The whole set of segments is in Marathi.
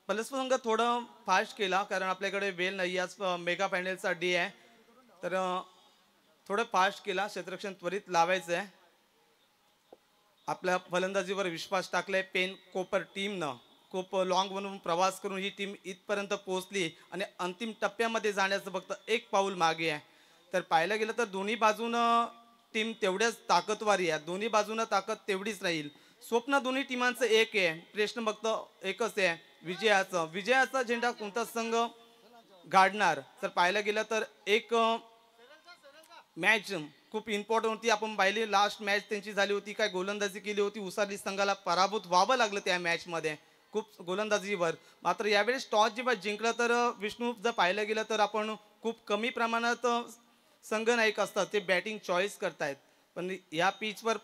पलस संघ थोडं फास्ट केला कारण आपल्याकडे वेळ नाही आज मेगा फायनलचा डे आहे तर थोडं फास्ट केला क्षेत्ररक्षण त्वरित लावायचं आहे आपल्या फलंदाजीवर विश्वास टाकलाय पेन कोपर टीमनं खूप लॉंग म्हणून प्रवास करून ही टीम इथपर्यंत पोहोचली आणि अंतिम टप्प्यामध्ये जाण्याचं फक्त एक पाऊल मागे आहे तर पाहायला गेलं तर दोन्ही बाजूनं टीम तेवढ्याच ताकदवारी आहे दोन्ही बाजूनं ताकद तेवढीच राहील स्वप्न दोन्ही टीमांचं एक आहे प्रश्न फक्त एकच आहे विजयाचा झेंडा कोणता संघ गाडणार तर पाहायला गेलं तर एक मॅच खूप इम्पॉर्टंट होती आपण पाहिली लास्ट मॅच त्यांची झाली होती काय गोलंदाजी केली होती उसाली संघाला पराभूत व्हावं लागलं त्या मॅचमध्ये खूप गोलंदाजीवर मात्र यावेळेस टॉस जेव्हा जिंकलं तर विष्णू जर पाहायला गेलं तर आपण खूप कमी प्रमाणात संघ नायक असतात ते बॅटिंग चॉईस करतायत पण या पिचवर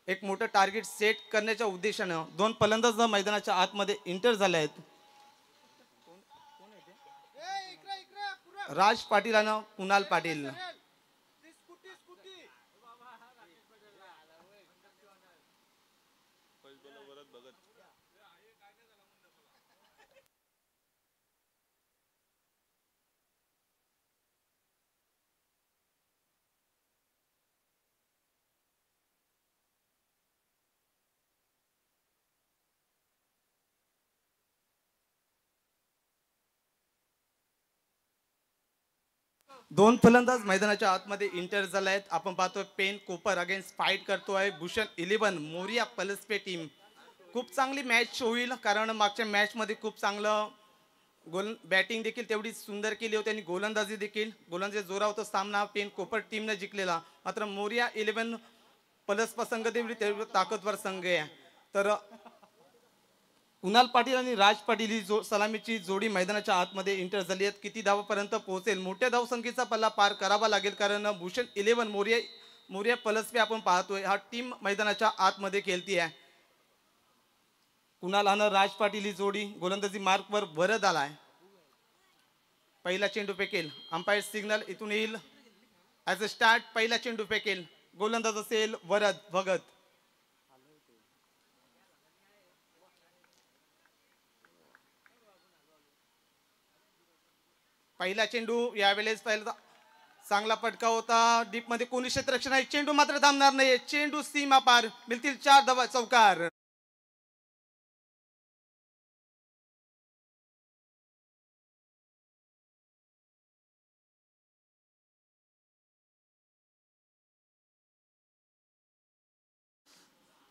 एक मोठं टार्गेट सेट करण्याच्या उद्देशानं दोन फलंदाज मैदानाच्या आतमध्ये एंटर झाले आहेत राज पाटील आणि कुणाल पाटील दोन फलंदाज मैदानाच्या आतमध्ये इंटर झाले आहेत आपण पाहतोय पेन कोपर अगेन्स्ट फाईट करतोय भूषण 11 मोरिया पलसपे टीम खूप चांगली मॅच होईल कारण मागच्या मॅच मध्ये खूप चांगलं बॅटिंग देखील तेवढी सुंदर केली होती आणि गोलंदाजी देखील गोलंदाजी जोरावतो सामना पेन कोपर टीमने जिंकलेला मात्र मोरिया 11 पलसपा संघ तेवढी ताकदवर संघ आहे तर कुणाल पाटील आणि राज पाटील ही सलामीची जोडी मैदानाच्या आतमध्ये एंटर झाली आहेत किती धावापर्यंत पोहोचेल मोठ्या धावसंख्येचा पल्ला पार करावा लागेल कारण भूषण 11 मोरिया पलसपे आपण पाहतोय हा टीम मैदानाच्या आतमध्ये खेळती आहे कुणाल आणि राज पाटील ही जोडी गोलंदाजी मार्कवर भरत आलाय पहिला चेंडू फेकेल अंपायर सिग्नल इथून येईल ॲज अ स्टार्ट पहिला चेंडू फेकेल गोलंदाज असेल वरद भगत पहिला चेंडू यावेळेस पहिला चांगला फटका होता डीप मध्ये कोणी क्षेत्ररक्षण आहे चेंडू मात्र थांबणार नाही चेंडू सीमा पार मिळतील 4 धावा चौकार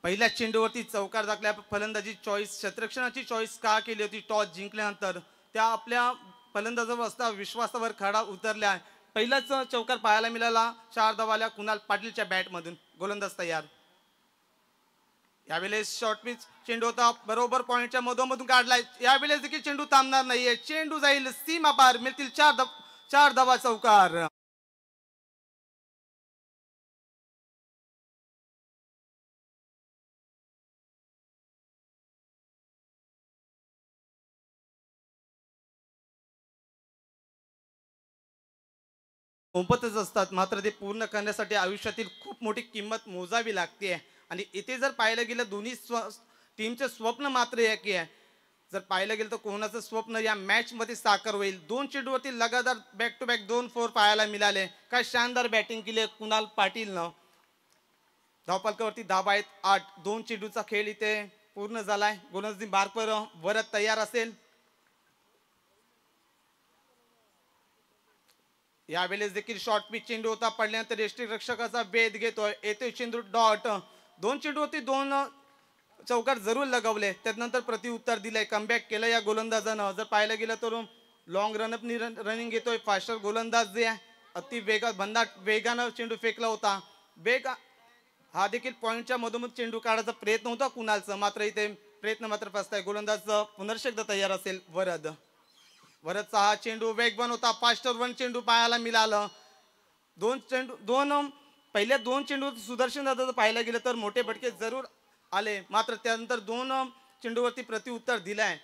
पहिल्या चेंडूवरती चौकार दाखल्या फलंदाजी चॉईस क्षेत्ररक्षणाची चॉईस का केली होती टॉस जिंकल्यानंतर त्या आपल्या फलंदाजावर असता विश्वासावर खडा उतरल्या पहिलाच चौकार पाहायला मिळाला 4 धावाल्या कुणाल पाटीलच्या बॅटमधून गोलंदाज तयार यावेळेस शॉर्ट पिच चेंडू होता बरोबर पॉइंटच्या मधोमधून काढलाय यावेळेस देखील चेंडू थांबणार नाहीये चेंडू जाईल सीमा पार मिळतील 4 धावा चौकार सोबतच असतात मात्र ते पूर्ण करण्यासाठी आयुष्यातील खूप मोठी किंमत मोजावी लागते आणि इथे जर पाहायला गेलं दोन्ही टीमचे स्वप्न मात्र एक आहे जर पाहायला गेलं तर कोणाचं स्वप्न या मॅच मध्ये साकार होईल 2 चेंडूवरती लगातार बॅक टू बॅक 2 4 पाहायला मिळाले काय शानदार बॅटिंग केली कुणाल पाटीलनं धावपलकावरती धावा आहेत 8 2 चेंडूचा खेळ इथे पूर्ण झालाय गोलंदाजी मार्कवर वरद तयार असेल यावेळेस देखील शॉर्ट पिच चेंडू होता पडल्यानंतर यष्टिरक्षकाचा वेध घेतोय येतोय चेंडू डॉट 2 चेंडूवरती 2 चौकार जरूर लगावले त्यानंतर प्रतिउत्तर दिलंय कमबॅक केलं या गोलंदाजानं जर पाहायला गेलं तर लॉंग रनअप रनिंग घेतोय फास्टर गोलंदाज जे आहे अति भन्नाट वेगानं चेंडू फेकला होता वेग हा देखील पॉइंटच्या मधोमध चेंडू काढायचा प्रयत्न होता कुणालचा मात्र इथे प्रयत्न मात्र फसताय गोलंदाज पुनर्ष एकदा तयार असेल वरदचा हा चेंडू वेगवान होता फास्टर 1 चेंडू पाहायला मिळालं 2 पहिल्या 2 चेंडू सुदर्शन दादा पाहायला गेलं तर मोठे फटके जरूर आले मात्र त्यानंतर 2 चेंडूवरती प्रतिउत्तर दिलाय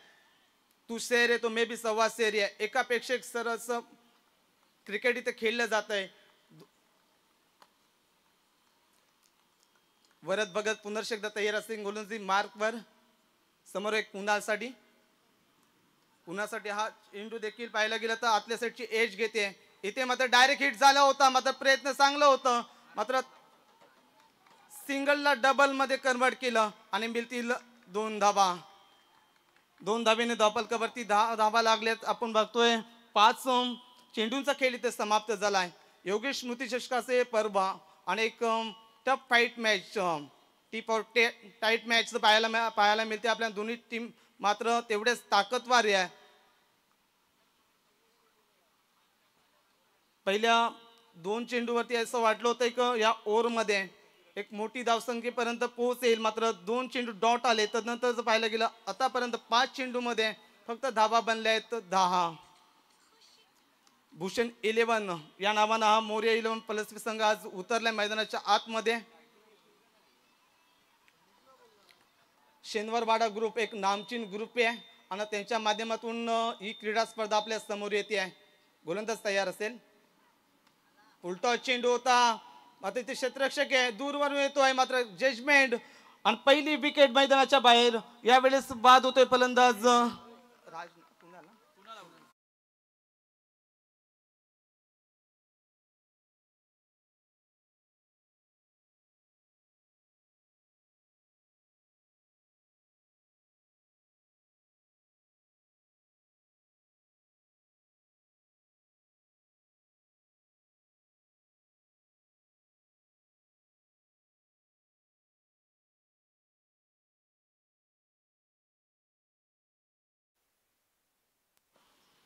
तू शेर आहे तो मे बी सव्वा शेर आहे एकापेक्षा एक सरस क्रिकेट इथे खेळलं जात आहे वरद भगत पुनर्ष एकदा तयार असतील गोलंदाजी मार्कवर समोर एक कुणालसाठी पुण्यासाठी हा चेंडू देखील पाहायला गेलं तर आतल्या साईडची एज घेते. इथे मात्र डायरेक्ट हिट झाला होता, मात्र प्रयत्न चांगलं होतं, मात्र सिंगलला डबल मध्ये कन्वर्ट केलं आणि मिळतील 2 धाबा. 2 धाब्याने धावफलकावरती 10 धाबा लागल्यात. आपण बघतोय 5 चेंडूंचा खेळ इथे समाप्त झालाय. योगेश स्मृतिचषकाचे पर्व आणि एक टफ फाईट मॅच, टीप और टाईट मॅच पाहायला मिळते. आपल्या दोन्ही टीम मात्र तेवढेच ताकदवार आहे. पहिल्या 2 चेंडूवरती असं वाटलं होतं की या ओव्हरमध्ये एक मोठी धावसंख्येपर्यंत पोहोचेल, मात्र 2 चेंडू डॉट आले. तदनंतर जर पाहायला गेलं आतापर्यंत 5 चेंडूमध्ये फक्त धाबा बनल्या आहेत 10. भूषण 11 या नावानं हा मोर्या 11 प्लस संघ आज उतरलाय मैदानाच्या आतमध्ये. शनिवारवाडा ग्रुप एक नामचीन ग्रुप आहे आणि त्यांच्या माध्यमातून ही क्रीडा स्पर्धा आपल्या समोर येते आहे. गोलंदाज तयार असेल. उलटा चेंडू होता, मात्र ते क्षेत्ररक्षक आहे, दूरवरून येतोय, मात्र जजमेंट आणि पहिली विकेट मैदानाच्या बाहेर. यावेळेस बाद होतोय फलंदाज राज.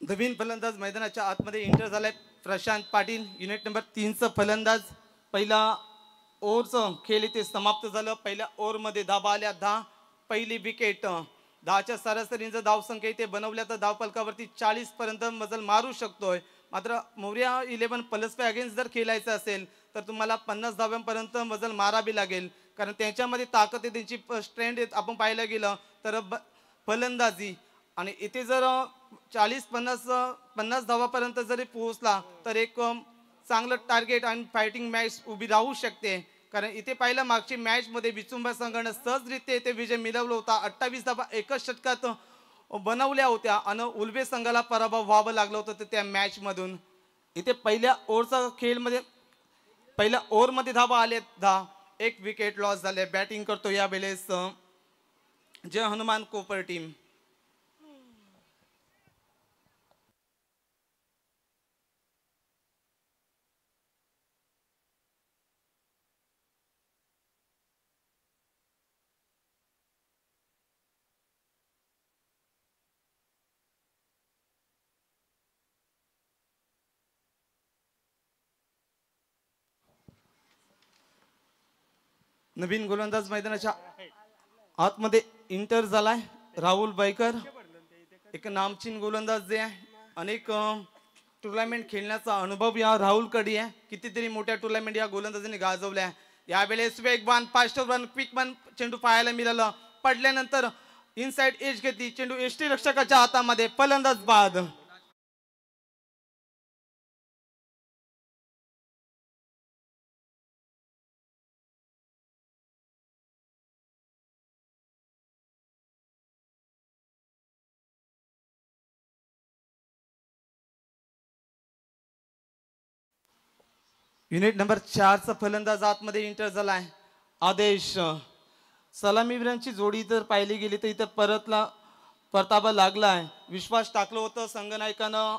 नवीन फलंदाज मैदानाच्या आतमध्ये एंटर झालाय प्रशांत पाटील, युनिट नंबर 3चा फलंदाज. पहिला ओव्हरचं खेळ इथे समाप्त झालं. पहिल्या ओव्हरमध्ये धाबा आल्या 10. पहिली विकेट. 10च्या सरासरीचं धावसंख्या इथे बनवल्या तर धावफलकावरती 40 पर्यंत मजल मारू शकतोय. मात्र मोर्या 11 प्लस अगेन्स्ट जर खेळायचं असेल तर तुम्हाला 50 धाव्यांपर्यंत मजल मारावी लागेल, कारण त्यांच्यामध्ये ताकद आहे, त्यांची स्ट्रेंथ आपण पाहायला गेलं तर फलंदाजी. आणि इथे जर 40-50 धावापर्यंत जरी पोहोचला तर एक चांगलं टार्गेट आणि फायटिंग मॅच उभी राहू शकते. कारण इथे पाहिलं मागची मॅचमध्ये विचुंबा संघानं सहजरित्या इथे विजय मिळवला होता. 28 धावा एकच षटकात बनवल्या होत्या आणि उल्बे संघाला पराभव व्हावं लागलं होतं त्या मॅचमधून. इथे पहिल्या ओव्हरमध्ये धावा आले 10. एक विकेट लॉस झाले. बॅटिंग करतो यावेळेस जय हनुमान कोपर टीम. नवीन गोलंदाज मैदानाच्या आतमध्ये इंटर झालाय राहुल बैकर, एक नामचीन गोलंदाज जे आहे. अनेक टुर्नामेंट खेळण्याचा अनुभव या राहुलकडे आहे. कितीतरी मोठ्या टुर्नामेंट या गोलंदाजाने गाजवल्या. यावेळेस वेगवान फास्ट रन क्विक वन चेंडू पाहायला मिळाला. पडल्यानंतर इनसाइड एज घेतली, चेंडू एसटी रक्षकाच्या हातामध्ये, फलंदाज बाद. युनिट नंबर 4चा फलंदाज आतमध्ये एंटर झालाय आदेश. सलामीवीरांची जोडी जर पाहिली गेली तर इथं परतावा लागलाय. विश्वास टाकलं होतं संघनायकानं,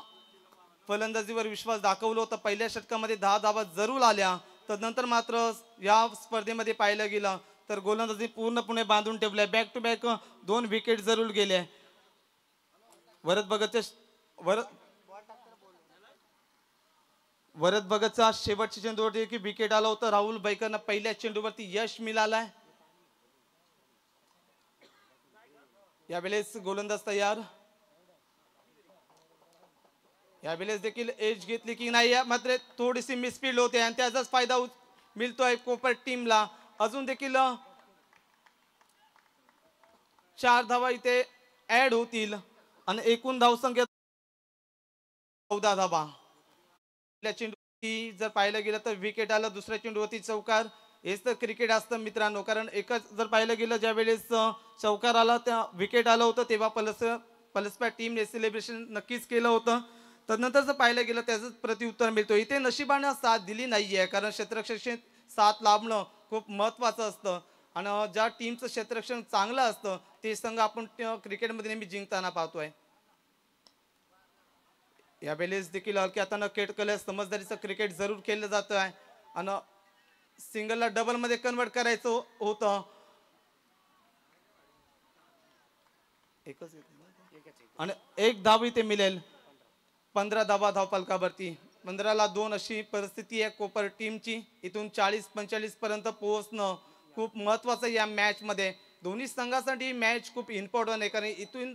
फलंदाजीवर विश्वास दाखवलं होतं. पहिल्या षटकामध्ये 10 धावा जरूर आल्या. तदनंतर मात्र या स्पर्धेमध्ये पाहिलं गेलं तर गोलंदाजी पूर्णपणे बांधून ठेवल्या. बॅक टू बॅक 2 विकेट जरूर गेले. वरद भगतचा शेवटच्या चेंडूवरती की विकेट आला होता. राहुल बैकरनं पहिल्या चेंडूवरती यश मिळालंय. यावेळेस गोलंदाज तयार. यावेळेस देखील एज घेतली की नाही, मात्र थोडीशी मिसफील्ड होते आणि त्याचाच फायदा मिळतोय कोपर टीमला. अजून देखील 4 धावा इथे ऍड होतील आणि एकूण धावसंख्या 14 धावा. पहिल्या चेंडूवरती जर पाहिलं गेलं तर विकेट आलं, दुसऱ्या चेंडूवरती चौकार. हेच तर क्रिकेट असतं मित्रांनो. कारण एकच जर पाहिलं गेलं ज्या वेळेस चौकार आला त्या विकेट आलं होतं तेव्हा प्लस पलसपॅ टीमने सेलिब्रेशन नक्कीच केलं होतं. तदनंतर जर पाहायला गेलं त्याचं प्रत्युत्तर मिळतो. इथे नशिबानं साथ दिली नाही आहे, कारण क्षेत्ररक्षण साथ लाभणं खूप महत्त्वाचं असतं आणि ज्या टीमचं क्षेत्ररक्षण चांगलं असतं ते संघ आपण क्रिकेटमध्ये नेहमी जिंकताना पाहतोय. यावेळेस देखील हलक्या हातानं केटकल्या समजदारीचं क्रिकेट जरूर खेळलं जातं आहे आणि सिंगलला डबलमध्ये कन्वर्ट करायचं होतं. एकच आणि एक धाव इथे मिळेल. 15 धावा धावफलकावरती. 15ला 2 अशी परिस्थिती आहे कोपर टीमची. इथून 40-45 पर्यंत पोहोचणं खूप महत्वाचं या मॅच मध्ये. दोन्ही संघासाठी मॅच खूप इम्पॉर्टंट आहे, कारण इथून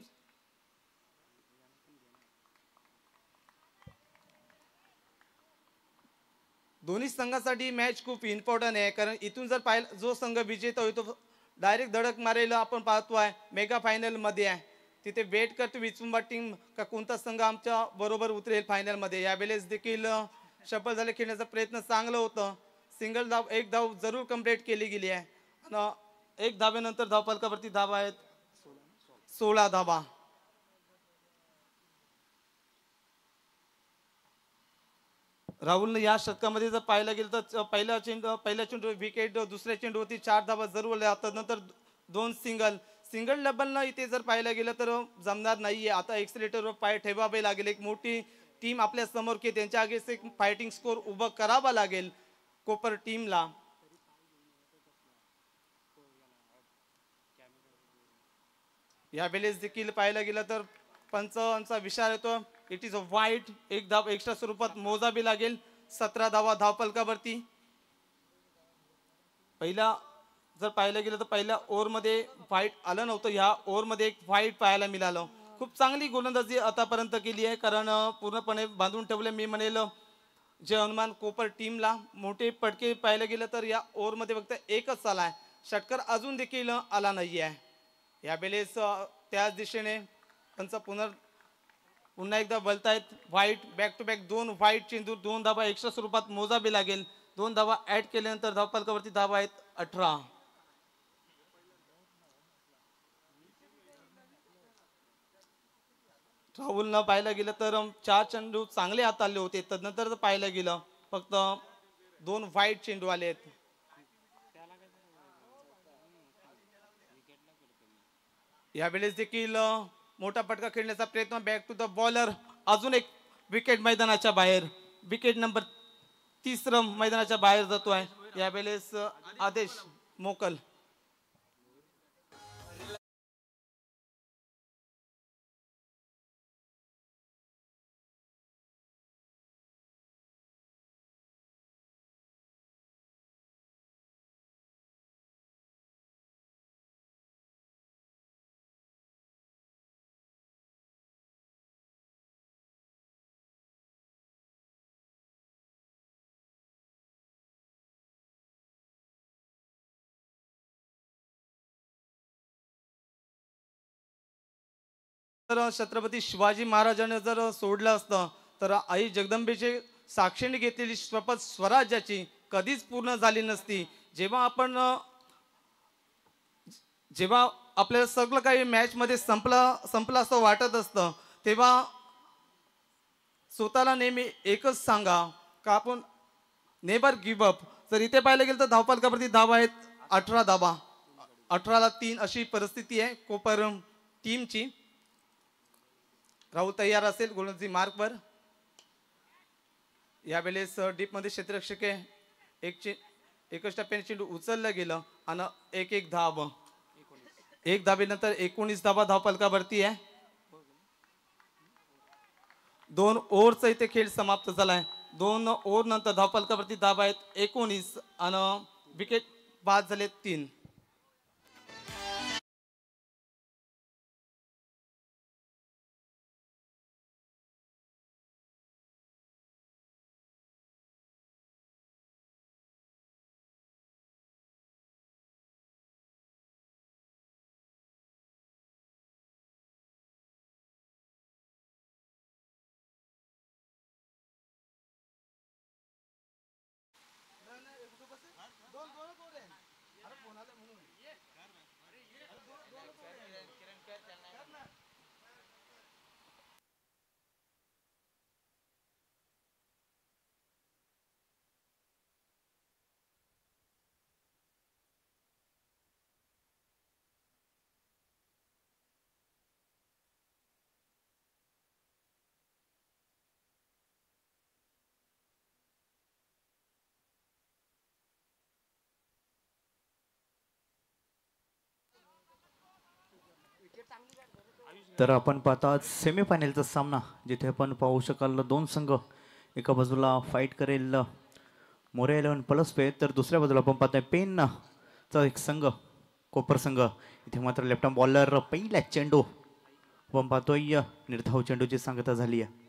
दोन्ही संघासाठी मॅच खूप इम्पॉर्टंट आहे, कारण इथून जर पाहिलं जो संघ विजेता होईल तो डायरेक्ट धडक मारायला आपण पाहतोय मेगा फायनल मध्ये आहे. तिथे वेट करतो विचुंबा टीम का कोणता संघ आमच्या बरोबर उतरेल फायनल मध्ये. यावेळेस देखील सफल झाले खेळण्याचा प्रयत्न चांगलं होतं. सिंगल धाव एक धाव जरूर कंप्लीट केली गेली आहे आणि एक धावेनंतर धावफलकावरती धावा आहेत 16 धावा. राहुलने या षटकामध्ये जर पाहायला गेलं तर पहिल्या चेंडू विकेट, दुसऱ्या चेंडूवरती 4 धावा जरूर लागतात. नंतर 2 सिंगल डबलनं इथे जर पाहायला गेलं तर जमणार नाहीये. आता एक्सिलेटरवर पाय ठेवावे लागेल. एक मोठी टीम आपल्या समोर की त्यांच्या आगेच एक फायटिंग स्कोर उभं करावा लागेल कोपर टीमला. यावेळेस देखील पाहायला गेलं तर पंचांचा विचार येतो. इट इज अ वाईट. एक धाव एक्स्ट्रा स्वरूपात मोजावी लागेल. 17 धावा धावफलकावरती. पहिला जर पाहायला गेलं तर पहिल्या ओव्हरमध्ये फाईट आलं नव्हतं. ह्या ओव्हरमध्ये एक फाईट पाहायला मिळालं. खूप चांगली गोलंदाजी आतापर्यंत केली आहे, कारण पूर्णपणे बांधून ठेवले मी म्हणेल जे अनुमान कोपर टीमला. मोठे पटके पाहायला गेलं तर या ओव्हरमध्ये फक्त एकच आला आहे. षटकार अजून देखील आला नाही आहे. यावेळेस त्याच दिशेने त्यांचा पुन्हा एकदा बोलतायत. Wide back to back 2 wide चेंडू 2 धावा एक्स्ट्रा स्वरूपात मोजावी लागेल. 2 धावा ऍड केल्यानंतर धावफलकावरती धावा आहेत 18. राहुलनं पाहायला गेलं तर 4 चेंडू चांगले हाताळले होते. तदनंतर पाहायला गेलं फक्त 2 व्हाईट चेंडू आले आहेत. यावेळेस देखील मोठा फटका खेळण्याचा प्रयत्न. Back to the bowler. अजून एक विकेट मैदानाच्या बाहेर. विकेट नंबर 3 मैदानाच्या बाहेर जातोय. यावेळेस आदेश मोकल. तर छत्रपती शिवाजी महाराजांनी जर सोडलं असतं तर आई जगदंबेचे साक्षीने घेतलेली शपथ स्वराज्याची कधीच पूर्ण झाली नसती. जेव्हा आपल्याला सगळं काही मॅच मध्ये संपलं असं वाटत असतं, तेव्हा स्वतःला नेहमी एकच सांगा का आपण नेवर गिव्ह अप. जर इथे पाहायला गेलं तर धावफलकावरती धावा आहेत 18 धावा. 18ला 3 अशी परिस्थिती आहे कोपर टीमची. राहुल तयार असेल गोलंदाजी मार्कवर. यावेळेस डीप मध्ये क्षेत्ररक्षक एकच टप्प्याने चेंडू उचललं गेलं आणि एक धाव. एक धावेनंतर 19 धावा धावफलकावरती आहे. 2 ओव्हरचा इथे खेळ समाप्त झालाय. 2 ओव्हर नंतर धावफलकावरती धावा आहेत 19 आणि विकेट बाद झाले 3. तर आपण पाहता सेमीफायनलचा सामना, जिथे आपण पाहू शकाल दोन संघ एका बाजूला फाईट करेल मोरे 11 पलसपे, तर दुसऱ्या बाजूला आपण पाहतोय पेनचा एक संघ कोपर संघ. इथे मात्र लेफ्ट बॉलर पहिल्या चेंडू आपण पाहतोय निर्धाव चेंडूची सांगता झाली आहे.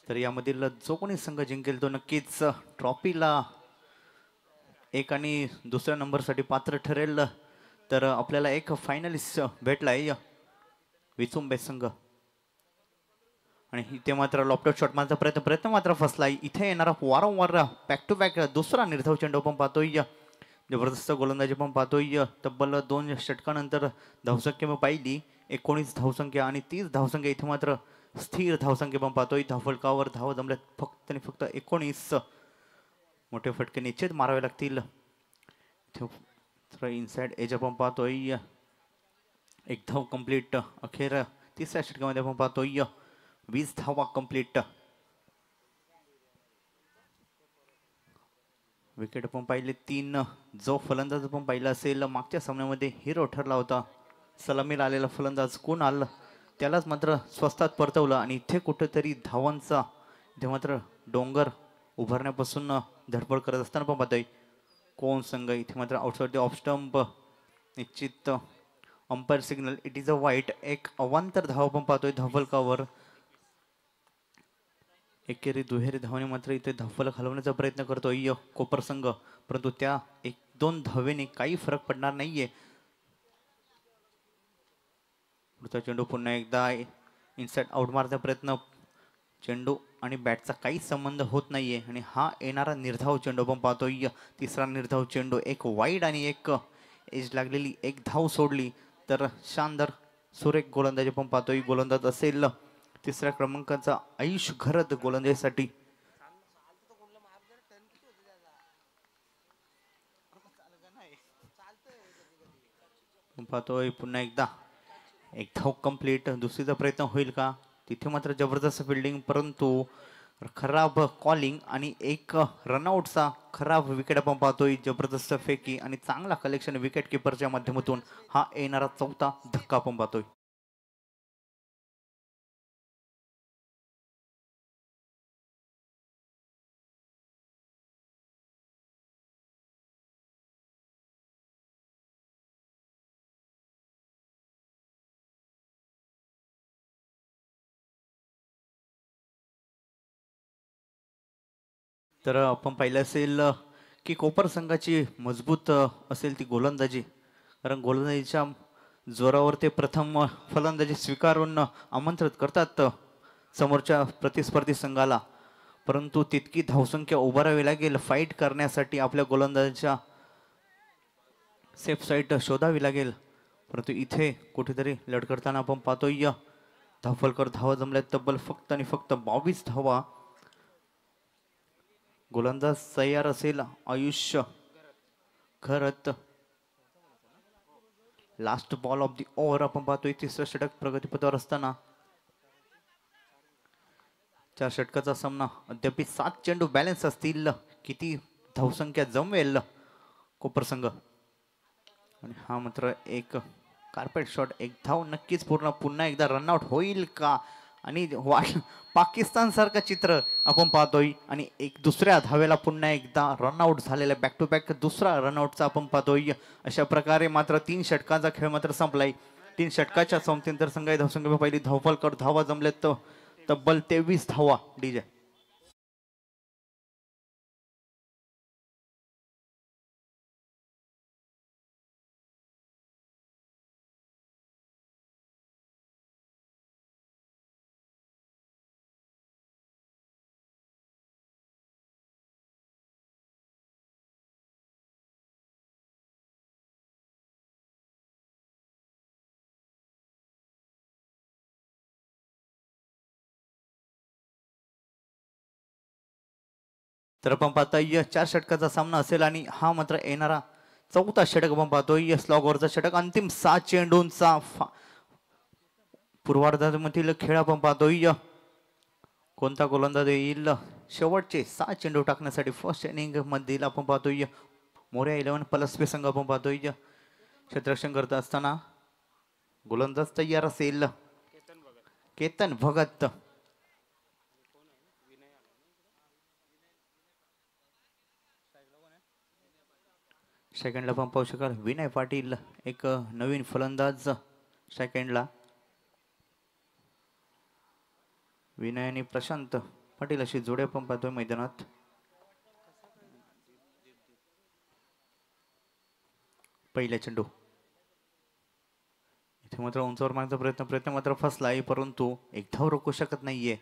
तर यामधील जो कोणी संघ जिंकेल तो नक्कीच ट्रॉफीला एक आणि दुसऱ्या नंबरसाठी पात्र ठरेल. तर आपल्याला एक फायनलिस्ट भेटलाय विचुंबे संघ, आणि इथे मात्र लॉपटॉप शॉट मारण्याचा प्रयत्न मात्र फसलाय. इथे येणारा वारंवार बॅक टू बॅक दुसरा निर्धाव चेंडू पण पाहतोय, जबरदस्त गोलंदाजी पण पाहतोय. तब्बल 2 षटकानंतर धावसंख्या पाहिली 19 धावसंख्या, आणि 30 धावसंख्या इथे मात्र स्थिर धावसंख्या पण पाहतोय. धावफलकावर धाव जमल्यात फक्त आणि फक्त 19. मोठे फटके निश्चित मारावे लागतील. इनसाइड एज आपण पाहतोय, एक धाव कंप्लीट. अखेर तिसऱ्या षटकामध्ये आपण पाहतोय 20 धावा कंप्लीट. विकेट पण पाहिले 3. जो फलंदाज पण पाहिला असेल मागच्या सामन्यामध्ये हिरो ठरला होता, सलामीला आलेला फलंदाज कुणाल, त्यालाच मात्र स्वस्तात परतवलं. आणि इथे कुठेतरी धावांचा इथे मात्र डोंगर उभारण्यापासून धडपड करत असताना पण पाहतोय कोण संघ. इथे मात्र आउटसाइड द ऑफ स्टंप निश्चित umpire signal, it is a वाईट. एक अवांतर धाव पण पाहतोय धावफलकावर. एकेरी दुहेरी धावने मात्र इथे धावफलक हलवण्याचा प्रयत्न करतोय कोपर संघ, परंतु त्या 1-2 धावेने काही फरक पडणार नाहीये. पुढचा चेंडू पुन्हा एकदा इनसाइड आउट मारण्याचा प्रयत्न. चेंडू आणि बॅटचा काही संबंध होत नाहीये, आणि हा येणारा निर्धाव चेंडू पण पाहतोय. तिसरा निर्धाव चेंडू, एक वाईड आणि एक एज लागलेली, एक धाव सोडली तर शानदार सुरेख गोलंदाजी पण पाहतोय. गोलंदाज असेल तिसऱ्या क्रमांकाचा आयुष घरत गोलंदाजीसाठी. पाहतोय पुन्हा एकदा एक धाव कंप्लीट. दुसरीचा प्रयत्न होईल का? तिथे मात्र जबरदस्त फिल्डिंग, परंतु खराब कॉलिंग आणि एक रनआउटचा खराब विकेट आपण पाहतोय. जबरदस्त फेकी आणि चांगला कलेक्शन विकेट किपरच्या माध्यमातून हा येणारा चौथा धक्का आपण पाहतोय. तर आपण पाहिलं असेल की कोपर संघाची मजबूत असेल ती गोलंदाजी, कारण गोलंदाजीच्या जोरावर ते प्रथम फलंदाजी स्वीकारून आमंत्रित करतात समोरच्या प्रतिस्पर्धी संघाला, परंतु तितकी धावसंख्या उभारावी लागेल फाईट करण्यासाठी. आपल्या गोलंदाजाच्या सेफ साईड शोधावी लागेल, परंतु इथे कुठेतरी लढकडताना आपण पाहतोय. धावफलकर धावा जमल्यात तब्बल फक्त आणि फक्त 22 धावा. गोलंदाज तयार असेल Ayush Gharat. Last ball of the over आपण पाहतोय. तिसरं षटक प्रगतीपथावर असताना 4 षटकाचा सामना. अद्याप 7 चेंडू बॅलन्स असतील. किती धावसंख्या जमवेल कोपर संघ? आणि हा मात्र एक कार्पेट शॉट, एक धाव नक्कीच पूर्ण. पुन्हा एकदा रनआउट होईल का? आणि पाकिस्तान सारखं चित्र आपण पाहतोय, आणि एक दुसऱ्या धावेला पुन्हा एकदा रनआउट झालेला, बॅक टू बॅक दुसरा रनआउटचा आपण पाहतोय. अशा प्रकारे मात्र 3 षटकांचा खेळ मात्र संपलाय. 3 षटकाच्या संपतीनंतर संघाची धावसंख्या पहिली धावफलकर धावा जमल्यात तब्बल 23 धावा. डीजे तर आपण पाहतोय 4 षटकाचा सामना असेल, आणि हा मात्र येणारा चौथा षटक आपण पाहतोय. स्लॉगवरचा षटक, अंतिम 7 चेंडूंचा पूर्वार्धामधील खेळ आपण पाहतोय. कोणता गोलंदाज येईल शेवटचे 6 चेंडू टाकण्यासाठी फर्स्ट इनिंग मधील आपण पाहतोय. मोरया 11 प्लस पे संघ आपण पाहतोय. क्षेत्ररक्षण करत असताना गोलंदाज तयार असेल. केतन भगत, सेकंडला पण पाहू शकाल विनय पाटील एक नवीन फलंदाज. सेकंडला विनय आणि प्रशांत पाटील अशी जोडी आपण पाहतोय मैदानात. पहिला चेंडू इथे मात्र उंचावर मारण्याचा प्रयत्न मात्र फसला आहे, परंतु एक धाव रोखू शकत नाहीये.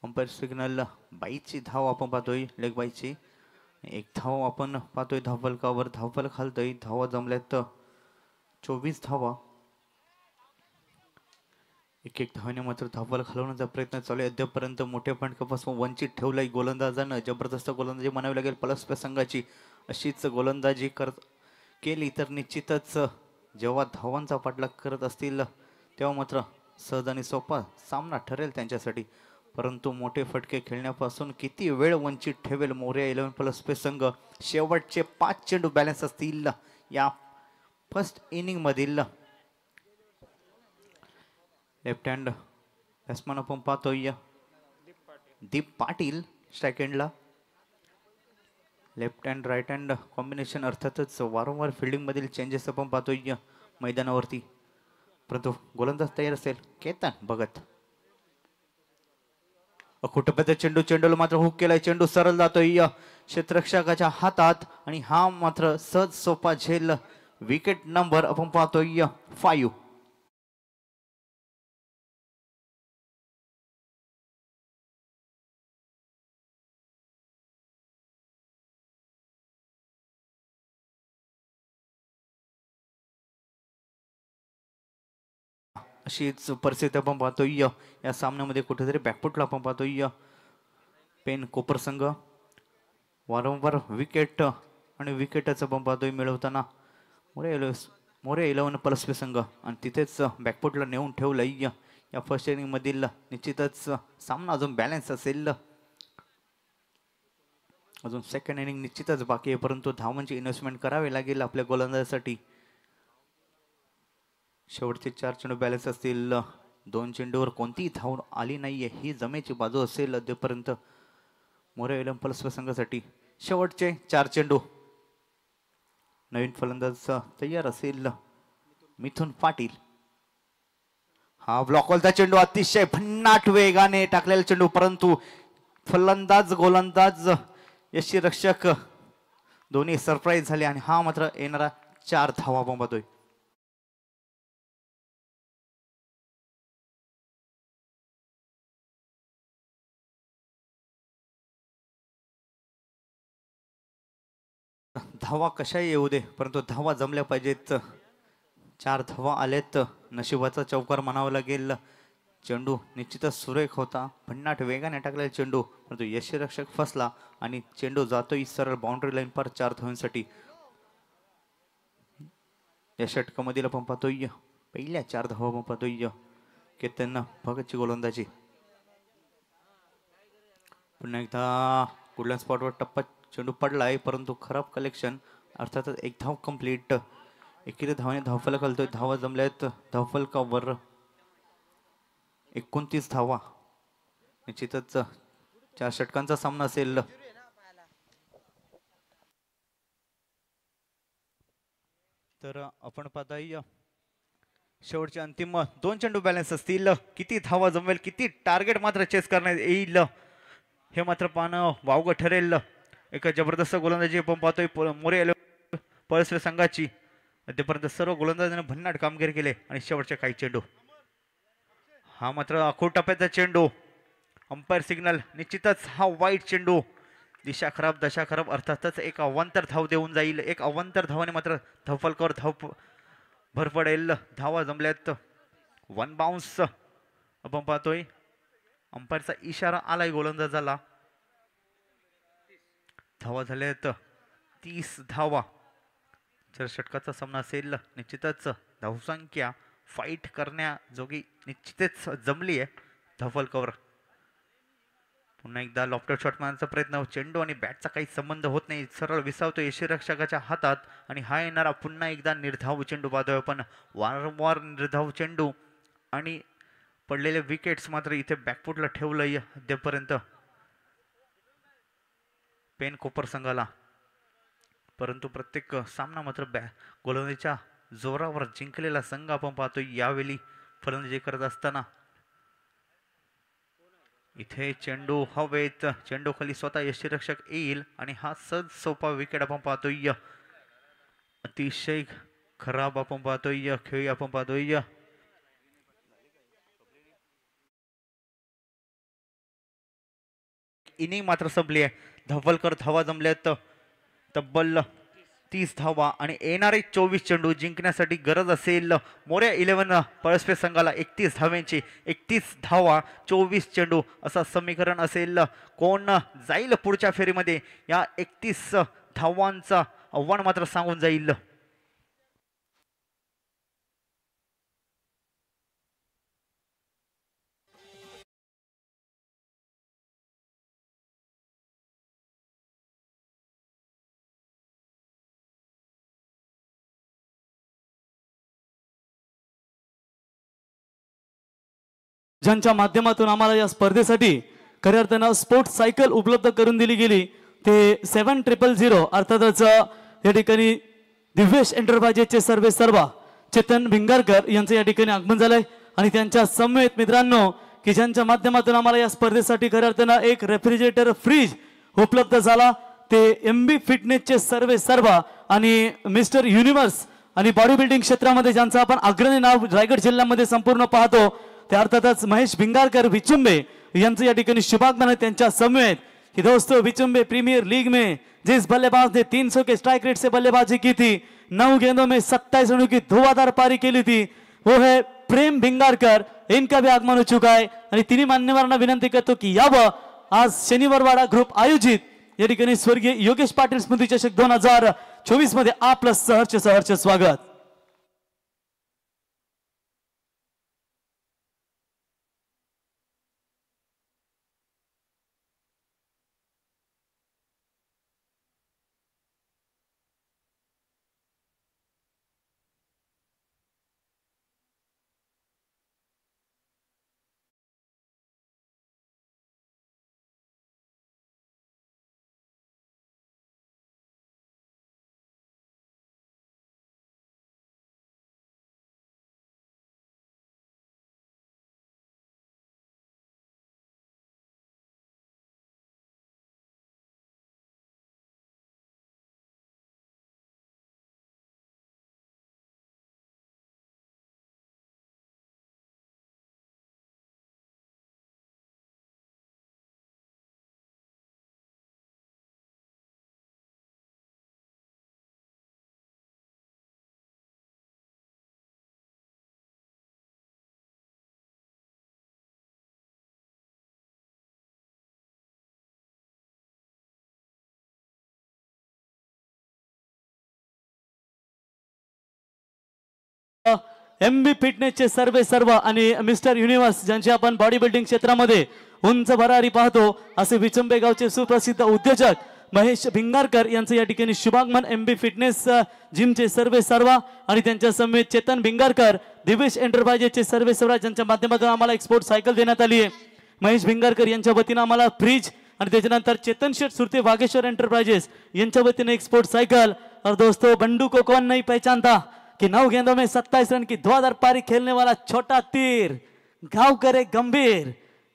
अंपायर सिग्नल बाईची धाव आपण पाहतोय, लेग बाईची. एक धाव आपण पाहतोय धावफलकावर. धावफलक हलतोय. धावा जमल्यात 24 धावा. एक धावाने मात्र धावफलक हलवण्याचा प्रयत्न चालू आहे. अद्यापर्यंत मोठ्या फटकापासून वंचित ठेवलाय गोलंदाजानं. जबरदस्त गोलंदाजी म्हणावी लागेल पलसप्या संघाची. अशीच गोलंदाजी केली तर निश्चितच जेव्हा धावांचा पाठलाग करत असतील तेव्हा मात्र सहज आणि सोपा सामना ठरेल त्यांच्यासाठी. परंतु मोठे फटके खेळण्यापासून किती वेळ वंचित ठेवेल मोरया 11 प्लस पे संघ. शेवटचे 5 चेंडू बॅलन्स असतील या फर्स्ट इनिंग मधील. लेफ्ट हँड बॅट्समन आपण पाहतोय दीप पाटील. सेकंडला left hand right hand combination. अर्थातच वारंवार फिल्डिंग मधील चेंजेस आपण पाहतोय मैदानावरती. परंतु गोलंदाज तयार असेल केतन भगत. कुठपर्यंत चेंडूला मात्र हुक केलाय. चेंडू सरळ जातोय क्षेत्ररक्षकाच्या हातात आणि हा मात्र सहज सोपा झेल. विकेट नंबर आपण पाहतोय 5. अशीच परिस्थिती आपण पाहतोय या सामन्यामध्ये. कुठेतरी बॅकफुटला आपण पाहतोय पेन कोपर संघ. वारंवार विकेट आणि विकेटच आपण पाहतोय मिळवताना मोरया 11 प्लस पे संघ. आणि तिथेच बॅकफुटला नेऊन ठेवलंय या फर्स्ट इनिंग मधील. निश्चितच सामना अजून बॅलन्स असेल. अजून सेकंड इनिंग निश्चितच बाकी आहे, परंतु धावांची इन्व्हेस्टमेंट करावी लागेल आपल्या गोलंदाजासाठी. शेवटचे 4 चेंडू बॅलन्स असतील. 2 चेंडूवर कोणतीही धाव आली नाहीये ही जमेची बाजू असेल अद्यापर्यंत मोरया 11 प्लस संघासाठी. शेवटचे 4 चेंडू. नवीन फलंदाज तयार असेल मिथुन पाटील. हा ब्लॉकवलचा चेंडू अतिशय भन्नाट वेगाने टाकलेला चेंडू, परंतु फलंदाज गोलंदाज यष्टीरक्षक दोन्ही सरप्राईज झाले आणि हा मात्र येणारा 4 धावा आपण पाहतोय. धावा कशाही येऊ दे, परंतु धावा जमल्या पाहिजेत. 4 धावा आलेत. नशिबाचा चौकार म्हणावा लागेल. चेंडू निश्चितच सुरेख होता. भन्नाट वेगाने टाकलेला चेंडू, परंतु यष्टीरक्षक फसला आणि चेंडू जातोय सरळ बाउंड्री लाईन पर 4 धावांसाठी. या षटकामधील आपण पाहतोय पहिल्या 4 धावा आपण पाहतोय केतन भगतची गोलंदाजी. पुन्हा एकदा कुठल्या स्पॉटवर टप्पा चेंडू पडलाय, परंतु खराब कलेक्शन. अर्थातच एक धाव कंप्लीट. एकेरी धावाने धावफलक हलतोय. धावा जमल्यात धावफलकावर 29 धावा. निश्चितच 4 षटकांचा सामना असेल. तर आपण पाहताय शेवटचे अंतिम 2 चेंडू बॅलन्स असतील. किती धावा जमवेल, किती टार्गेट मात्र चेस करण्यात येईल हे मात्र पाहणं वावगं ठरेल. एक जबरदस्त गोलंदाजी आपण पाहतोय मोरया प्लस पे संघाची. अद्यापर्यंत सर्व गोलंदाजांनी भन्नाट कामगिरी केले आणि शेवटचे काही चेंडू. हा मात्र आखूड टप्प्याचा चेंडू. Umpire signal. निश्चितच हा वाईट चेंडू. दिशा खराब दशा खराब. अर्थातच एक अवांतर धाव देऊन जाईल. एक अवांतर धावाने मात्र धावफलकावर धाव भर पडेल. धावा जमल्यात 1 बाउन्स आपण पाहतोय. अंपायरचा इशारा आलाय गोलंदाजाला. धावा झाल्यात 30 धावा. जर षटकाचा सामना असेल निश्चितच धावसंख्या फाईट करण्याजोगी निश्चितच जमली आहे धवल कवर. पुन्हा एकदा लॉफ्टर शॉट मारण्याचा प्रयत्न, चेंडू आणि बॅटचा काही संबंध होत नाही, सरळ विसावतो यष्टीरक्षकाच्या हातात आणि हा येणारा पुन्हा एकदा निर्धाव चेंडू पाहतोय आपण. वारंवार निर्धाव चेंडू आणि पडलेले विकेट्स मात्र इथे बॅकफुटला ठेवलंय अद्यापर्यंत पेन कोपर संघाला. परंतु प्रत्येक सामना मात्र गोलंदाजीच्या जोरावर जिंकलेला संघ आपण पाहतोय यावेळी फलंदाजी करत असताना. इथे चेंडू हवेत, चेंडू खाली स्वतः यष्टीरक्षक येईल आणि हा सहज सोपा विकेट आपण पाहतोय. अतिशय खराब आपण पाहतोय खेळी आपण पाहतोय. इनिंग मात्र संपली आहे. धवलकर धावा जमल्यात तब्बल 30 धावा आणि येणारे 24 चेंडू जिंकण्यासाठी गरज असेल मोरया 11 पळसपे संघाला 31 धाव्यांची. 31 धावा 24 चेंडू असं समीकरण असेल. कोण जाईल पुढच्या फेरीमध्ये या 31 धावांचा आव्हान मात्र सांगून जाईल. ज्यांच्या माध्यमातून आम्हाला या स्पर्धेसाठी खऱ्या अर्थानं स्पोर्ट्स सायकल उपलब्ध करून दिली गेली ते 7000 अर्थातच या ठिकाणी दिव्येश एंटरप्राइजेसचे सर्वा चेतन भिंगारकर यांचं या ठिकाणी आगमन झालंय आणि त्यांच्या समवेत मित्रांनो की ज्यांच्या माध्यमातून आम्हाला या स्पर्धेसाठी खऱ्या अर्थानं एक रेफ्रिजरेटर फ्रीज उपलब्ध झाला ते MB फिटनेसचे सर्वा आणि मिस्टर युनिव्हर्स आणि बॉडी बिल्डिंग क्षेत्रामध्ये ज्यांचं आपण अग्रणी नाव रायगड जिल्ह्यामध्ये संपूर्ण पाहतो ते अर्थातच महेश भिंगारकर विचुंबे यांचं या ठिकाणी शुभागमन है त्यांच्या समवेत कि दोस्तों विचुंबे प्रीमियर लीग में जिस बल्लेबाज ने 300 के स्ट्राइक रेट से बल्लेबाजी की थी, 9 गेंदों में 27 रनों की धुआंधार पारी खेली थी, वो है प्रेम भिंगारकर. इनका भी आगमन हो चुका है आणि तिन्ही मान्यवरांना विनंती करतो की यावं आज शनिवारवाडा ग्रुप आयोजित या ठिकाणी स्वर्गीय योगेश पाटील स्मृती चषक 2024 मध्ये आपलं सहर्ष स्वागत. MB फिटनेसचे सर्व आणि मिस्टर युनिव्हर्स ज्यांचे आपण बॉडी बिल्डिंग क्षेत्रामध्ये उंच भरारी पाहतो असे विचंबे गावचे सुप्रसिद्ध उद्योजक महेश भिंगारकर यांचं या ठिकाणी शुभागमन MB फिटनेस जिमचे सर्व आणि त्यांच्या समेत चेतन भिंगारकर दिवेश एंटरप्राइजेसचे सर्व ज्यांच्या माध्यमातून आम्हाला एक स्पोर्ट सायकल देण्यात आली आहे. महेश भिंगारकर यांच्या वतीने आम्हाला फ्रीज आणि त्याच्यानंतर चेतन शेठ सुरते वागेश्वर एंटरप्राइजेस यांच्या वतीने एक स्पोर्ट साइकिल. और दोस्तों बंडू को कौन नहीं पहचानता कि 9 गेंदों में 27 रन की धुआंधार पारी खेलने वाला छोटा तीर घाव करे गंभीर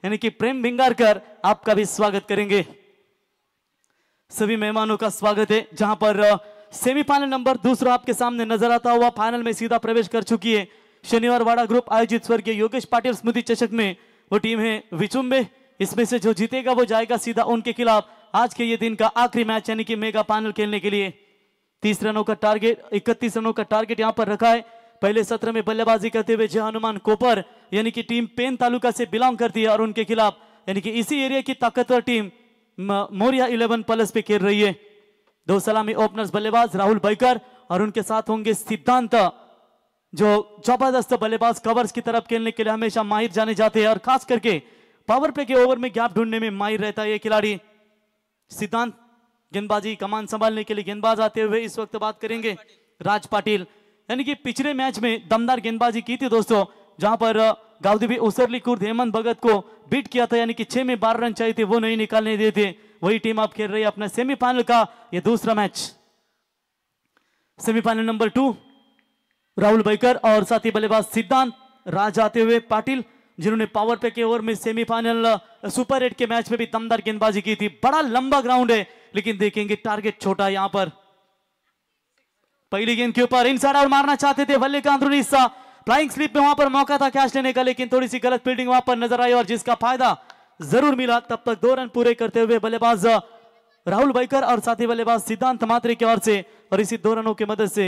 यानी कि प्रेम भिंगारकर आपका भी स्वागत करेंगे. सभी मेहमानों का स्वागत है. जहां पर सेमीफाइनल नंबर 2 आपके सामने नजर आता हुआ फाइनल में सीधा प्रवेश कर चुकी है. शनिवार वाड़ा ग्रुप आयोजित स्वर्गीय योगेश पाटिल स्मृति चषक में वो टीम है विचुंबे. इसमें से जो जीतेगा वो जाएगा सीधा उनके खिलाफ आज के ये दिन का आखिरी मैच यानी कि मेगा फाइनल खेलने के लिए. 30 रनों का टारगेट 31 रनों का टारगेट यहां पर रखा है. पहले सत्र में बल्लेबाजी करते हुए जय हनुमान कोपर यानी कि टीम पेन तालुका से बिलोंग करती है और उनके खिलाफ यानी कि इसी एरिया की ताकतवर टीम मोरिया 11 प्लस पे खेल रही है. 2 सलामी ओपनर्स बल्लेबाज राहुल बैकर और उनके साथ होंगे सिद्धांत जो जबरदस्त बल्लेबाज कवर्स की तरफ खेलने के लिए हमेशा माहिर जाने जाते हैं और खास करके पावर प्ले के ओवर में गैप ढूंढने में माहिर रहता है ये खिलाड़ी। सिद्धांत गेंदबाजी कमान संभालने के लिए गेंदबाज आते हुए इस वक्त बात करेंगे राज पाटिल। यानी कि पिछले मैच में दमदार गेंदबाजी की थी दोस्तों, जहां पर गावदेवी उसरली कुर्द हेमंत भगत को बीट किया था, यानी कि 6 में 12 रन चाहिए थे, वो नहीं निकालने दिए थे। वही टीम अब खेल रही है अपना सेमीफाइनल का ये दूसरा match. Semifinal number 2 Rahul Baikar और साथी बल्लेबाज सिद्धांत राज आते हुए पाटिल, जिन्होंने पावर प्ले के ओवर में सेमीफाइनल सुपर 8 के मैच में भी दमदार गेंदबाजी की थी। बड़ा लंबा ग्राउंड है लेकिन देखेंगे टारगेट छोटा है यहां पर। पहली गेंद के ऊपर इनसाइड आउट मारना चाहते थे बल्ले का अंदरूनी हिस्सा, फ्लाइंग स्लिप में वहां पर मौका था कैच लेने का, लेकिन थोड़ी सी गलत फील्डिंग वहां पर नजर आई और जिसका फायदा जरूर मिला। तब तक 2 रन पूरे करते हुए बल्लेबाज राहुल बैकर और साथी बल्लेबाज सिद्धांत मात्रे की ओर से, और इसी 2 रनों की मदद से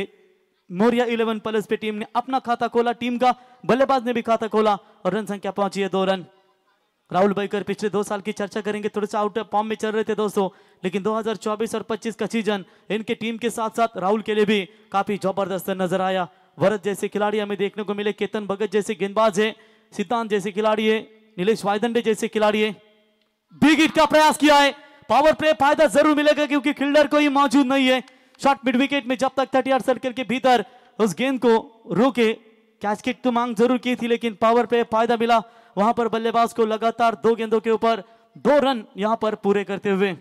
मोरिया 11 प्लस पे टीम ने अपना खाता खोला, टीम का बल्लेबाज ने भी खाता खोला और रन संख्या पहुंची है 2 रन। राहुल बैकर पिछले 2 साल की चर्चा करेंगे, थोड़ा सा आउट ऑफ फॉर्म में चल रहे थे दोस्तों, लेकिन 2024 और 25 का सीजन इनके टीम के साथ साथ राहुल के लिए भी काफी जबरदस्त नजर आया। भरत जैसे खिलाड़ी हमें देखने को मिले, केतन भगत जैसे गेंदबाज है, सिद्धांत जैसे खिलाड़ी है, नीलेश वायदंडे जैसे खिलाड़ी है। बिग हिट का प्रयास किया है, पावर प्ले फायदा जरूर मिलेगा क्योंकि फील्डर कोई मौजूद नहीं है। शॉट मिड विकेट में जब तक 30 यार्ड सर्कल के भीतर उस गेंद को रोके, कैच किक तो मांग जरूर की थी लेकिन पावर प्ले फायदा मिला। वहां पर बल्लेबाज को लगातार 2 गेंदों के ऊपर 2 रन यहां पर पूरे करते हुए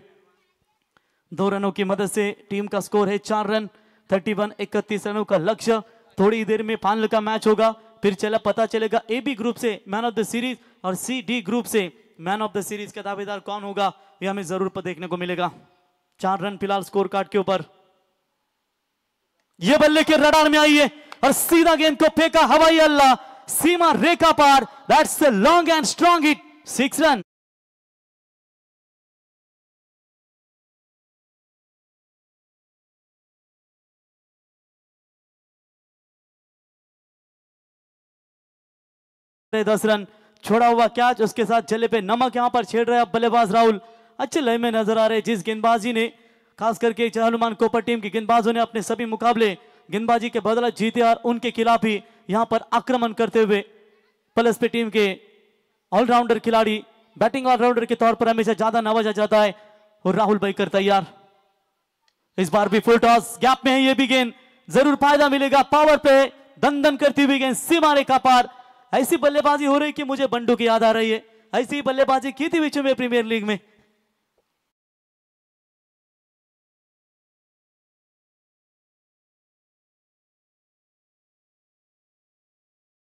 2 रनों की मदद से टीम का स्कोर है 4 रन। 31 रनों का लक्ष्य। थोड़ी देर में फाइनल का मैच होगा, फिर पता चलेगा ए बी ग्रुप से मैन ऑफ द सीरीज और सी डी ग्रुप से मैन ऑफ द सीरीज का दावेदार कौन होगा यह हमें जरूर देखने को मिलेगा। 4 रन फिलहाल स्कोर कार्ड के ऊपर। यह बल्ले के रडार में आई है और सीधा गेंद को फेंका हवाई अल्लाह, सीमा रेखा पार। That's a long end strong hit, 6 run. दस रन छोड़ा हुआ कैच, उसके साथ जले पे नमक यहां पर छेड़ रहे हैं बल्लेबाज राहुल। अच्छे लय में नजर आ रहे, जिस गेंदबाजी ने खास करके हनुमान कोपर टीम के गेंदबाजों ने अपने सभी मुकाबले गेंदबाजी के बदौलत जीते और उनके खिलाफ ही यहां पर आक्रमण करते हुए प्लस पे टीम के ऑलराउंडर खिलाड़ी, बैटिंग ऑलराउंडर के तौर पर हमेशा ज्यादा नवाजा जाता है। और राहुल बैकर तैयार, इस बार भी फुल टॉस, गैप में है ये भी गेंद, जरूर फायदा मिलेगा। पावर पे दन दन करती हुई गेंद सीमा रेखा पार। ऐसी बल्लेबाजी हो रही कि मुझे बंडू की याद आ रही है, ऐसी बल्लेबाजी की थी बीच में प्रीमियर लीग में।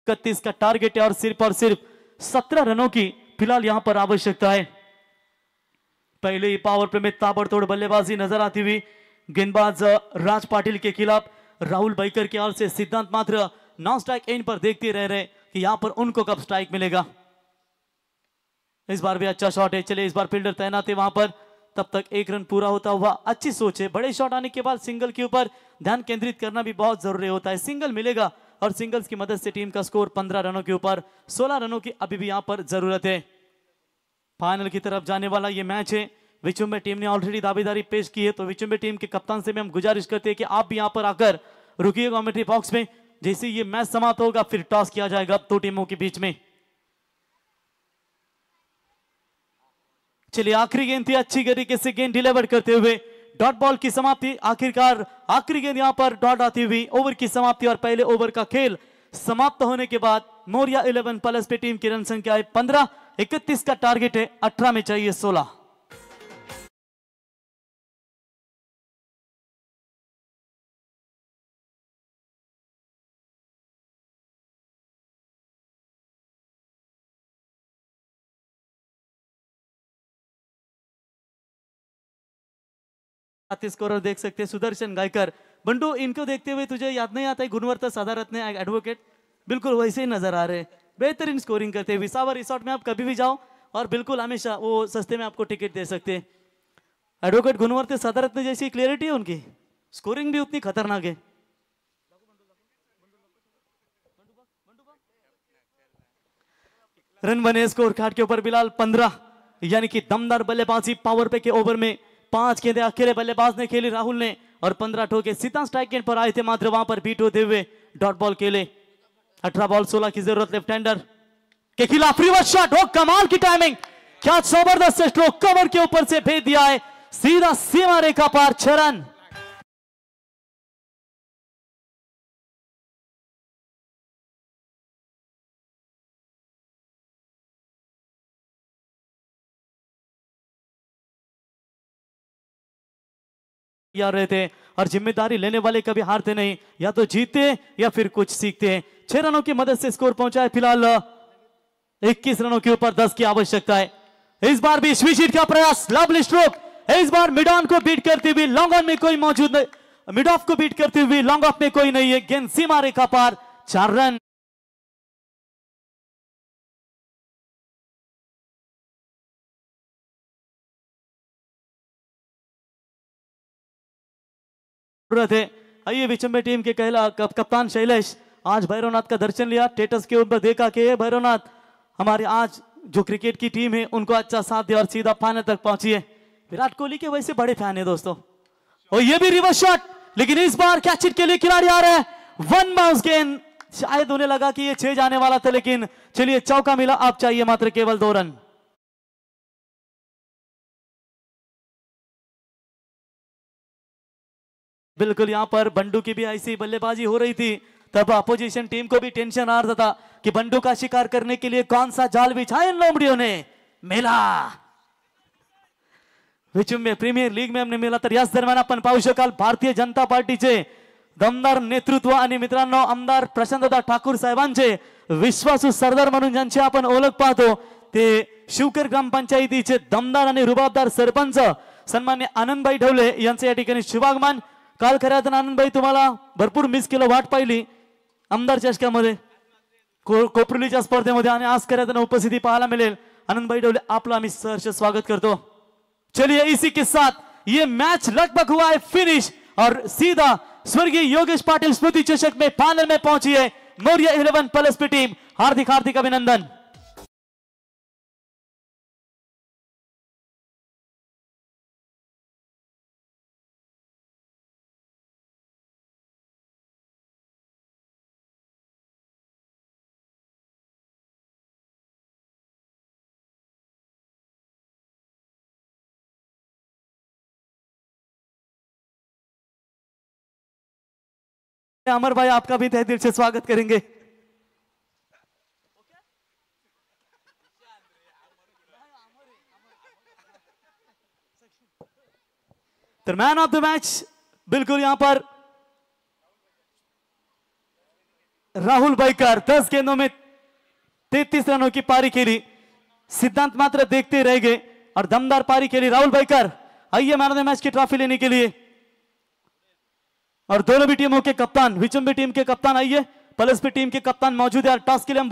का टारगेट है और सिर्फ 17 रनों की फिलहाल यहां पर आवश्यकता है। पहले ही पावर प्ले में ताबड़तोड़ बल्लेबाजी नजर आती हुई गेंदबाज राज पाटिल के खिलाफ राहुल बैकर की ओर से सिद्धांत मात्र नॉन स्ट्राइक एंड पर देखते रह रहे कि यहां पर उनको कब स्ट्राइक मिलेगा। इस बार भी अच्छा शॉट है, चले इस बार फील्डर तैनात है वहां पर। तब तक 1 रन पूरा होता हुआ अच्छी सोच है, बड़े शॉट आने के बाद सिंगल के ऊपर ध्यान केंद्रित करना भी बहुत जरूरी होता है। सिंगल मिलेगा और सिंगल्स की मदद से टीम का स्कोर 15 रनों के ऊपर 16 रनों की अभी भी यहां पर जरूरत है। फाइनल की तरफ जाने वाला ये मैच है। विचुम्बे टीम ने ऑलरेडी दावेदारी पेश की है, तो विचुम्बे टीम के कप्तान से भी हम गुजारिश करते हैं कि आप भी यहां पर आकर रुकिए कमेंट्री बॉक्स में। जैसे ये मैच समाप्त होगा फिर टॉस किया जाएगा 2 टीमों के बीच में। चलिए आखिरी गेंद थी, अच्छी तरीके से गेंद डिलीवर करते हुए डॉट बॉल की समाप्ति। आखिरकार आखिरी गेंद यहां पर डॉट आती हुई ओवर की समाप्ति और पहले ओवर का खेल समाप्त होने के बाद मोरिया 11 प्लस पे टीम की रन संख्या है 15। 31 का टारगेट है, 18 में चाहिए 16। स्कोरर देख सकते हैं सुदर्शन गायकर। बंडू, इनको देखते हुए तुझे याद नहीं आता है गुणवत्ता साधारत्न एडवोकेट? बिल्कुल वैसे ही नजर आ रहे, बेहतरीन स्कोरिंग करते हैं। विसावा रिसोर्ट में आप कभी भी जाओ और बिल्कुल हमेशा वो सस्ते में आपको टिकट दे सकते हैं। एडवोकेट गुणवत्ता साधारत्न जैसी क्लियरिटी है उनकी, स्कोरिंग भी उतनी खतरनाक है। रन बने स्कोर कार्ड के ऊपर बिलाल 15, यानी कि दमदार बल्लेबाजी। पावर पे के ओवर में 5 गेंदें अकेले बल्लेबाज ने खेली राहुल ने और 15 ठोके। सीधा स्ट्राइक एंड पर आए थे, मात्र वहां पर बीट होते हुए डॉट बॉल खेले। 18 बॉल 16 की जरूरत लेफ्ट हैंडर के खिलाफ रिवर्स शॉट। वो कमाल की टाइमिंग, क्या जबरदस्त स्ट्रोक, कवर के ऊपर से भेज दिया है सीधा सीमा रेखा पार, 6 रन। रहे थे और जिम्मेदारी लेने वाले कभी हारते नहीं, या तो जीतते या फिर कुछ सीखते हैं। 6 रनों की मदद से स्कोर पहुंचा है फिलहाल 21 रनों के ऊपर 10 की आवश्यकता है। इस बार भी स्वीशीट का प्रयास, lovely stroke, is bar mid on को बीट करती हुई लॉन्ग ऑन में कोई मौजूद नहीं, मिड ऑफ को बीट करती हुई लॉन्ग ऑफ में कोई नहीं है, गेंद सीमा रेखा पार, 4 रन। है। आइए विचंबे टीम के कप्तान शैलेश, आज भैरवनाथ का दर्शन लिया, स्टेटस के ऊपर देखा कि भैरवनाथ हमारे आज जो क्रिकेट की टीम है उनको अच्छा साथ दिया और सीधा फाइनल तक पहुंची है। विराट कोहली के वैसे बड़े फैन है दोस्तों। और ये भी रिवर्स शॉट, लेकिन इस बार कैच हिट के लिए खिलाड़ी आ रहे हैं, 1 बाउंस गेंद, शायद उन्हें लगा कि ये 6 जाने वाला था, लेकिन चलिए चौका मिला, अब चाहिए मात्र केवल 2 रन। बिल्कुल यहां पर बंडू की भी ऐसी बल्लेबाजी हो रही थी, तब अपोजिशन टीम को भी टेंशन आ रहा था कि बंडू का शिकार करने के लिए कौन सा जाल बिछाया इन लोमड़ियों ने। मेला विचुंबे प्रीमियर लीग में हमने मेला, तर याच दरम्यान आपण पाहू शकाल भारतीय जनता पार्टीचे दमदार नेतृत्व आणि मित्रांनो आमदार प्रशांतदा ठाकूर साहेबांचे विश्वासू सरदार म्हणून ज्यांची आपण ओळख पाहतो ते शिवकर ग्रामपंचायतीचे दमदार आणि रुबाबदार सरपंच सन्मान्य आनंदभाई ढवले यांचे या ठिकाणी शुभागमन। काल खऱ्या अर्थानं आनंदभाई तुम्हाला भरपूर मिस केलं, वाट पाहिली आमदार चषकामध्ये, कोपरुलीच्या स्पर्धेमध्ये, आणि आज खऱ्या अर्थानं उपस्थिती पाहायला मिळेल। आनंदभाई ढवले आपलं आम्ही सहर्ष स्वागत करतो। चलिए इसी के साथ ये मैच लगभग हुआ है फिनिश और सीधा स्वर्गीय योगेश पाटिल स्मृति चषक में फाइनल में पहुंची है मौर्य 11 प्लस की टीम। हार्दिक हार्दिक अभिनंदन। अमर भाई आपका भी तहे दिल से स्वागत करेंगे। तो मैन ऑफ द मैच बिल्कुल यहां पर राहुल बैकर, 10 गेंदों में 33 रनों की पारी खेली, सिद्धांत मात्र देखते रह गए और दमदार पारी खेली राहुल बैकर। आइए मैन ऑफ द मैच की ट्रॉफी लेने के लिए, और दोनों भी टीमों के कप्तान, विचंबी टीम के कप्तान आइए, प्लस भी टीम के कप्तान मौजूद है। टॉस के लिए हम